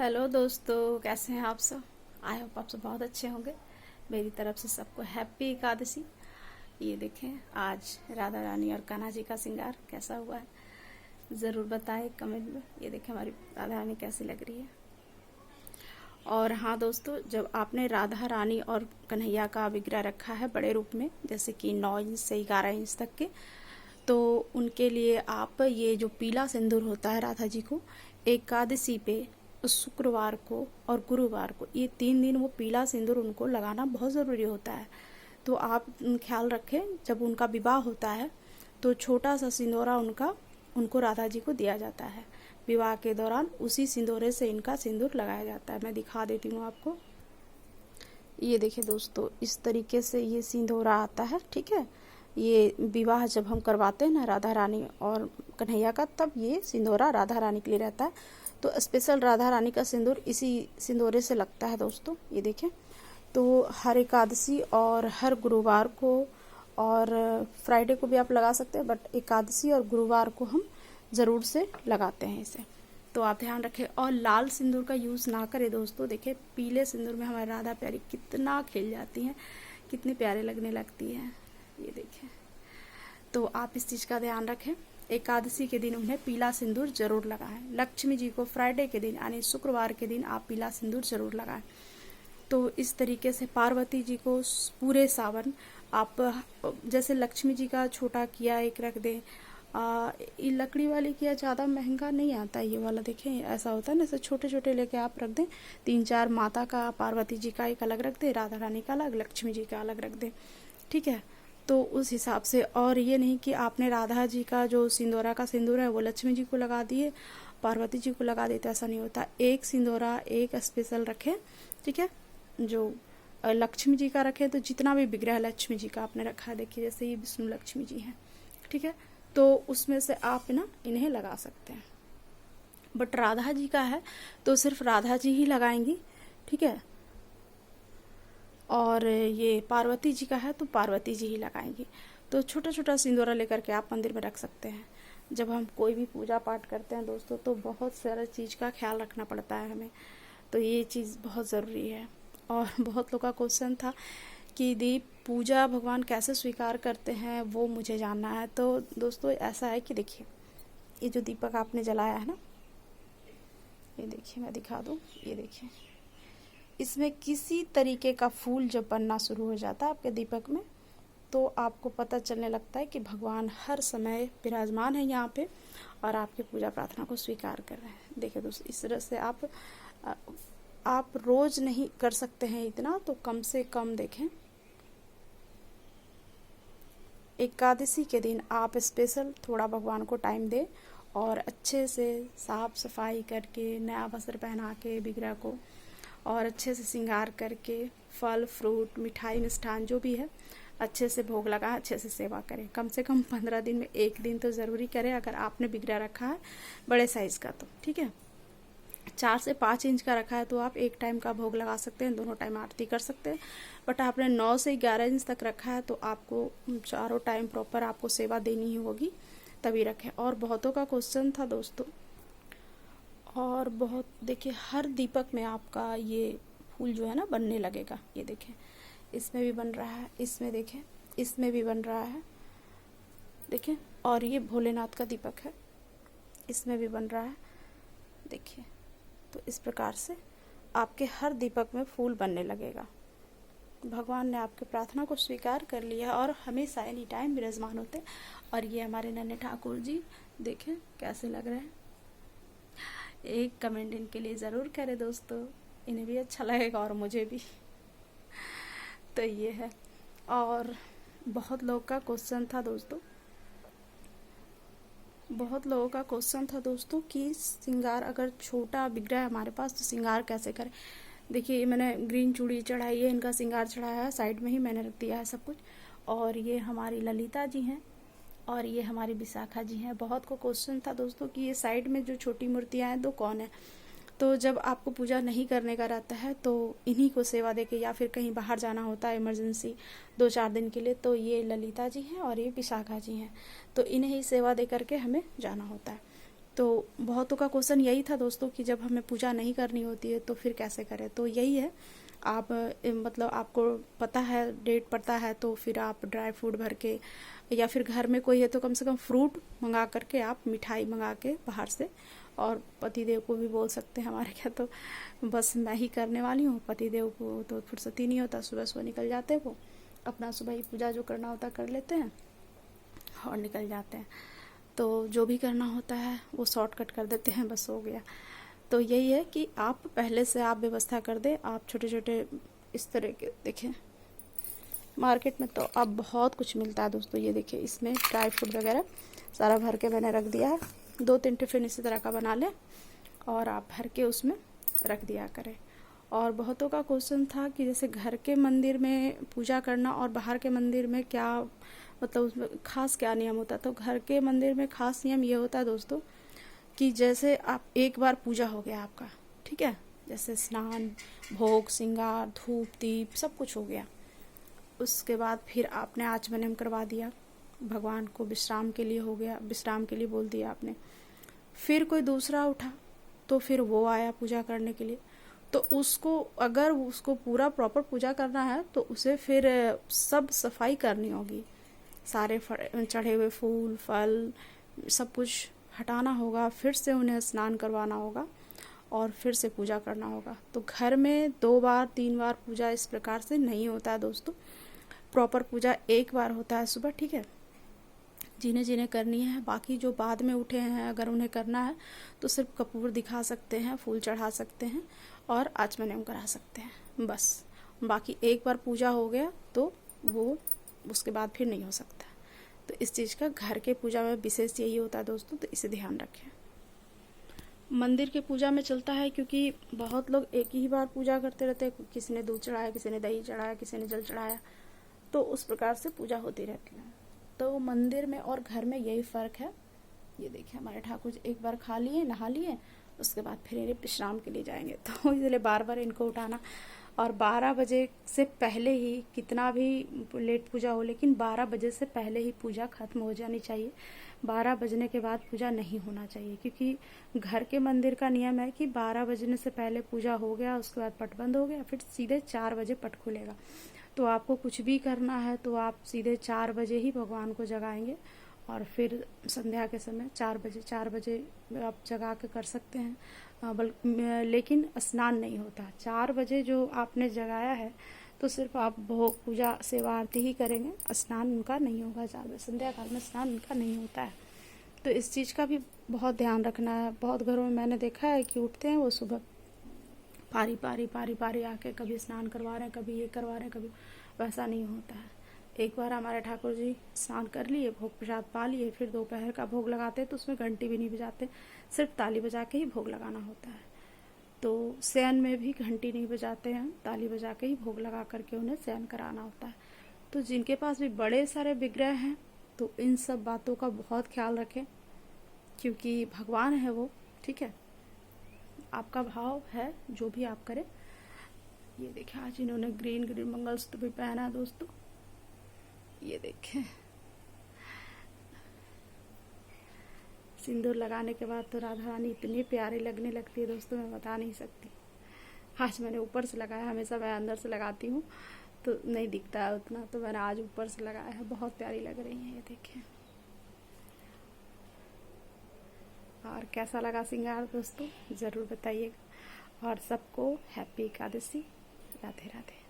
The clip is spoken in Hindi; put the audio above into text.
हेलो दोस्तों, कैसे हैं आप सब। आई होप आप सब बहुत अच्छे होंगे। मेरी तरफ से सबको हैप्पी एकादशी। ये देखें, आज राधा रानी और कान्हा जी का श्रृंगार कैसा हुआ है ज़रूर बताएं कमेंट में। ये देखें हमारी राधा रानी कैसी लग रही है। और हाँ दोस्तों, जब आपने राधा रानी और कन्हैया का विग्रह रखा है बड़े रूप में, जैसे कि 9 इंच से 11 इंच तक के, तो उनके लिए आप ये जो पीला सिंदूर होता है राधा जी को एकादशी पे, शुक्रवार को और गुरुवार को, ये 3 दिन वो पीला सिंदूर उनको लगाना बहुत ज़रूरी होता है। तो आप ख्याल रखें, जब उनका विवाह होता है तो छोटा सा सिंदूरा उनको राधा जी को दिया जाता है। विवाह के दौरान उसी सिंदूरे से इनका सिंदूर लगाया जाता है। मैं दिखा देती हूँ आपको। ये देखिए दोस्तों, इस तरीके से ये सिंदूरा आता है। ठीक है, ये विवाह जब हम करवाते हैं ना राधा रानी और कन्हैया का, तब ये सिंदूरा राधा रानी के लिए रहता है। तो स्पेशल राधा रानी का सिंदूर इसी सिंदूरे से लगता है दोस्तों। ये देखें, तो हर एकादशी और हर गुरुवार को और फ्राइडे को भी आप लगा सकते हैं, बट एकादशी और गुरुवार को हम ज़रूर से लगाते हैं इसे। तो आप ध्यान रखें और लाल सिंदूर का यूज़ ना करें दोस्तों। देखें, पीले सिंदूर में हमारी राधा प्यारी कितना खिल जाती हैं, कितनी प्यारे लगने लगती हैं। ये देखें, तो आप इस चीज़ का ध्यान रखें। एकादशी के दिन उन्हें पीला सिंदूर जरूर लगाएं। लक्ष्मी जी को फ्राइडे के दिन यानी शुक्रवार के दिन आप पीला सिंदूर जरूर लगाएं। तो इस तरीके से पार्वती जी को पूरे सावन आप, जैसे लक्ष्मी जी का छोटा किया एक रख दें। ये लकड़ी वाली किया ज़्यादा महंगा नहीं आता है, ये वाला देखें ऐसा होता है ना, ऐसे छोटे छोटे लेके आप रख दें। 3-4 माता का, पार्वती जी का एक अलग रख दें, राधा रानी का अलग, लक्ष्मी जी का अलग रख दें। ठीक है, तो उस हिसाब से। और ये नहीं कि आपने राधा जी का जो सिंदूरा का सिंदूर है वो लक्ष्मी जी को लगा दिए, पार्वती जी को लगा देते, ऐसा नहीं होता। एक सिंदूरा एक स्पेशल रखें। ठीक है, जो लक्ष्मी जी का रखें, तो जितना भी विग्रह लक्ष्मी जी का आपने रखा है, देखिए जैसे ये विष्णु लक्ष्मी जी हैं। ठीक है, तो उसमें से आप ना इन्हें लगा सकते हैं। बट राधा जी का है तो सिर्फ राधा जी ही लगाएंगी। ठीक है, और ये पार्वती जी का है तो पार्वती जी ही लगाएंगी। तो छोटा छोटा सिंदूरा लेकर के आप मंदिर में रख सकते हैं। जब हम कोई भी पूजा पाठ करते हैं दोस्तों, तो बहुत सारा चीज़ का ख्याल रखना पड़ता है हमें। तो ये चीज़ बहुत ज़रूरी है। और बहुत लोग का क्वेश्चन था कि दीप पूजा भगवान कैसे स्वीकार करते हैं, वो मुझे जानना है। तो दोस्तों ऐसा है कि देखिए, ये जो दीपक आपने जलाया है ना, ये देखिए मैं दिखा दूँ। ये देखिए, इसमें किसी तरीके का फूल जब बनना शुरू हो जाता है आपके दीपक में, तो आपको पता चलने लगता है कि भगवान हर समय विराजमान है यहाँ पे और आपकी पूजा प्रार्थना को स्वीकार कर रहे हैं। देखिए दोस्तों, इस तरह से आप रोज नहीं कर सकते हैं इतना, तो कम से कम देखें एकादशी के दिन आप स्पेशल थोड़ा भगवान को टाइम दें और अच्छे से साफ सफाई करके, नया वस्त्र पहना के विग्रह को, और अच्छे से श्रृंगार करके, फल फ्रूट मिठाई मिष्ठान जो भी है अच्छे से भोग लगाएं, अच्छे से सेवा करें। कम से कम 15 दिन में एक दिन तो ज़रूरी करें अगर आपने विग्रह रखा है बड़े साइज़ का तो। ठीक है, 4 से 5 इंच का रखा है तो आप एक टाइम का भोग लगा सकते हैं, दोनों टाइम आरती कर सकते हैं। बट आपने 9 से 11 इंच तक रखा है तो आपको चारों टाइम प्रॉपर आपको सेवा देनी ही होगी, तभी रखें। और बहुतों का क्वेश्चन था दोस्तों, और बहुत देखिए हर दीपक में आपका ये फूल जो है ना बनने लगेगा। ये देखें, इसमें भी बन रहा है, इसमें देखें, इसमें भी बन रहा है, देखें। और ये भोलेनाथ का दीपक है, इसमें भी बन रहा है, देखिए। तो इस प्रकार से आपके हर दीपक में फूल बनने लगेगा। भगवान ने आपकी प्रार्थना को स्वीकार कर लिया और हमेशा एनी टाइम विराजमान होते। और ये हमारे नन्हे ठाकुर जी देखें कैसे लग रहे हैं। एक कमेंट इनके लिए ज़रूर करें दोस्तों, इन्हें भी अच्छा लगेगा और मुझे भी। तो ये है। और बहुत लोगों का क्वेश्चन था दोस्तों, कि श्रृंगार अगर छोटा विग्रह है हमारे पास तो श्रृंगार कैसे करें। देखिए, ये मैंने ग्रीन चूड़ी चढ़ाई है, इनका श्रृंगार चढ़ाया है, साइड में ही मैंने रख दिया है सब कुछ। और ये हमारी ललिता जी हैं और ये हमारी विशाखा जी हैं। बहुत को क्वेश्चन था दोस्तों कि ये साइड में जो छोटी मूर्तियाँ हैं दो कौन है। तो जब आपको पूजा नहीं करने का रहता है तो इन्हीं को सेवा देके, या फिर कहीं बाहर जाना होता है इमरजेंसी 2-4 दिन के लिए, तो ये ललिता जी हैं और ये विशाखा जी हैं। तो इन्हें ही सेवा दे करके हमें जाना होता है। तो बहुतों का क्वेश्चन यही था दोस्तों कि जब हमें पूजा नहीं करनी होती है तो फिर कैसे करें। तो यही है, आप मतलब आपको पता है, डेट पड़ता है, तो फिर आप ड्राई फ्रूट भर के, या फिर घर में कोई है तो कम से कम फ्रूट मंगा करके, आप मिठाई मंगा के बाहर से, और पतिदेव को भी बोल सकते हैं। हमारे क्या तो बस मैं ही करने वाली हूँ, पतिदेव को तो फुर्सत ही नहीं होता, सुबह सुबह निकल जाते हैं, वो अपना सुबह ही पूजा जो करना होता कर लेते हैं और निकल जाते हैं। तो जो भी करना होता है वो शॉर्टकट कर देते हैं, बस हो गया। तो यही है कि आप पहले से आप व्यवस्था कर दें। आप छोटे छोटे इस तरह के देखें, मार्केट में तो अब बहुत कुछ मिलता है दोस्तों। ये देखिए, इसमें ड्राई फ्रूट वगैरह सारा भर के मैंने रख दिया है। 2-3 टिफिन इसी तरह का बना लें और आप भर के उसमें रख दिया करें। और बहुतों का क्वेश्चन था कि जैसे घर के मंदिर में पूजा करना और बाहर के मंदिर में क्या, मतलब उसमें खास क्या नियम होता है। तो घर के मंदिर में खास नियम ये होता है दोस्तों कि जैसे आप एक बार पूजा हो गया आपका, ठीक है, जैसे स्नान, भोग, श्रृंगार, धूप, दीप सब कुछ हो गया, उसके बाद फिर आपने आचमन करवा दिया, भगवान को विश्राम के लिए हो गया, विश्राम के लिए बोल दिया आपने। फिर कोई दूसरा उठा तो फिर वो आया पूजा करने के लिए, तो उसको अगर उसको पूरा प्रॉपर पूजा करना है तो उसे फिर सब सफाई करनी होगी, सारे चढ़े हुए फूल फल सब कुछ हटाना होगा, फिर से उन्हें स्नान करवाना होगा और फिर से पूजा करना होगा। तो घर में 2 बार 3 बार पूजा इस प्रकार से नहीं होता है दोस्तों। प्रॉपर पूजा एक बार होता है सुबह, ठीक है, जिन्हें जिन्हें करनी है। बाकी जो बाद में उठे हैं अगर उन्हें करना है तो सिर्फ कपूर दिखा सकते हैं, फूल चढ़ा सकते हैं और आचमन करा सकते हैं, बस। बाकी एक बार पूजा हो गया तो वो उसके बाद फिर नहीं हो सकता। तो इस चीज़ का घर के पूजा में विशेष यही होता है दोस्तों, तो इसे ध्यान रखें। मंदिर के पूजा में चलता है क्योंकि बहुत लोग एक ही बार पूजा करते रहते हैं, किसी ने दूध चढ़ाया, किसी ने दही चढ़ाया, किसी ने जल चढ़ाया, तो उस प्रकार से पूजा होती रहती है। तो मंदिर में और घर में यही फ़र्क है। ये देखिए, हमारे ठाकुर जी एक बार खा लिए, नहा लिए, उसके बाद फिर ये विश्राम के लिए जाएंगे, तो इसलिए बार बार इनको उठाना। और 12 बजे से पहले ही, कितना भी लेट पूजा हो, लेकिन 12 बजे से पहले ही पूजा खत्म हो जानी चाहिए। 12 बजने के बाद पूजा नहीं होना चाहिए, क्योंकि घर के मंदिर का नियम है कि 12 बजने से पहले पूजा हो गया, उसके बाद पट बंद हो गया, फिर सीधे 4 बजे पट खुलेगा। तो आपको कुछ भी करना है तो आप सीधे 4 बजे ही भगवान को जगाएंगे और फिर संध्या के समय 4 बजे आप जगा के कर सकते हैं। लेकिन स्नान नहीं होता 4 बजे जो आपने जगाया है, तो सिर्फ आप भोग पूजा सेवा आरती ही करेंगे, स्नान उनका नहीं होगा। 4 बजे संध्या काल में स्नान उनका नहीं होता है। तो इस चीज़ का भी बहुत ध्यान रखना है। बहुत घरों में मैंने देखा है कि उठते हैं वो सुबह पारी आके कभी स्नान करवा रहे हैं, कभी ये करवा रहे हैं, कभी, वैसा नहीं होता है। एक बार हमारे ठाकुर जी स्नान कर लिए, भोग प्रसाद पा लिए, फिर दोपहर का भोग लगाते तो उसमें घंटी भी नहीं बजाते, सिर्फ ताली बजा के ही भोग लगाना होता है। तो शयन में भी घंटी नहीं बजाते हैं, ताली बजा के ही भोग लगा करके उन्हें शयन कराना होता है। तो जिनके पास भी बड़े सारे विग्रह हैं तो इन सब बातों का बहुत ख्याल रखें, क्योंकि भगवान है वो, ठीक है, आपका भाव है जो भी आप करें। ये देखें, आज इन्होंने ग्रीन मंगलसूत्र भी पहना है दोस्तों, ये देखें। सिंदूर लगाने के बाद तो राधा रानी इतनी प्यारी लगने लगती है दोस्तों, मैं बता नहीं सकती। आज मैंने ऊपर से लगाया, हमेशा मैं अंदर से लगाती हूँ तो नहीं दिखता है उतना, तो मैंने आज ऊपर से लगाया है, बहुत प्यारी लग रही है, ये देखें। और कैसा लगा श्रृंगार दोस्तों, ज़रूर बताइएगा। और सबको हैप्पी एकादशी, राधे राधे।